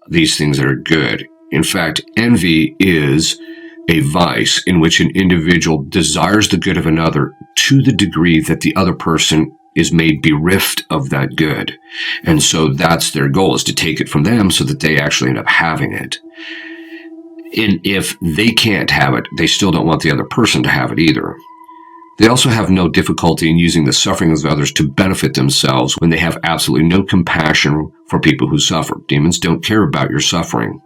these things that are good. In fact, envy is a vice in which an individual desires the good of another to the degree that the other person is made bereft of that good. And so that's their goal, is to take it from them so that they actually end up having it. And if they can't have it, they still don't want the other person to have it either. They also have no difficulty in using the suffering of others to benefit themselves when they have absolutely no compassion for people who suffer. Demons don't care about your suffering.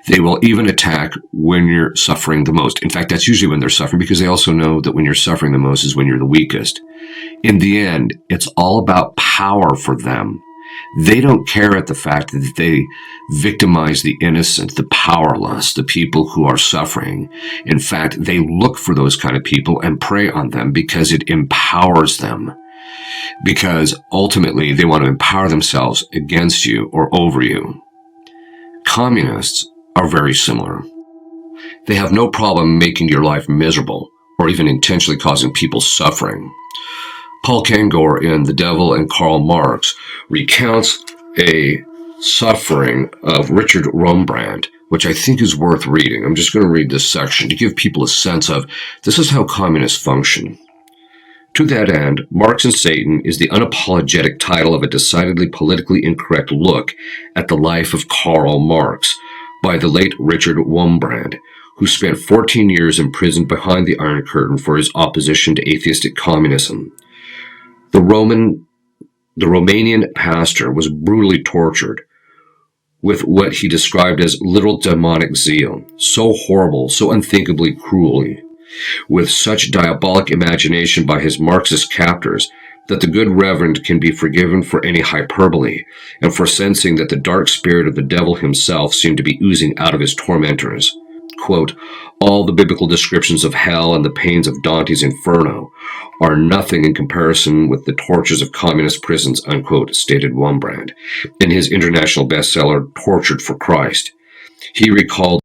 They will even attack when you're suffering the most. In fact, that's usually when they're suffering, because they also know that when you're suffering the most is when you're the weakest. In the end, it's all about power for them. They don't care at the fact that they victimize the innocent, the powerless, the people who are suffering. In fact, they look for those kind of people and prey on them because it empowers them. Because ultimately, they want to empower themselves against you or over you. Communists are very similar. They have no problem making your life miserable or even intentionally causing people suffering. Paul Kengor in The Devil and Karl Marx recounts a suffering of Richard Rembrandt, which I think is worth reading. I'm just going to read this section to give people a sense of this is how communists function. To that end, Marx and Satan is the unapologetic title of a decidedly politically incorrect look at the life of Karl Marx by the late Richard Rembrandt, who spent 14 years imprisoned behind the Iron Curtain for his opposition to atheistic communism. The Romanian pastor was brutally tortured with what he described as literal demonic zeal, so horrible, so unthinkably cruelly, with such diabolic imagination by his Marxist captors that the good reverend can be forgiven for any hyperbole and for sensing that the dark spirit of the devil himself seemed to be oozing out of his tormentors. Quote, all the biblical descriptions of hell and the pains of Dante's Inferno are nothing in comparison with the tortures of communist prisons, unquote, stated Rembrandt in his international bestseller, Tortured for Christ. He recalled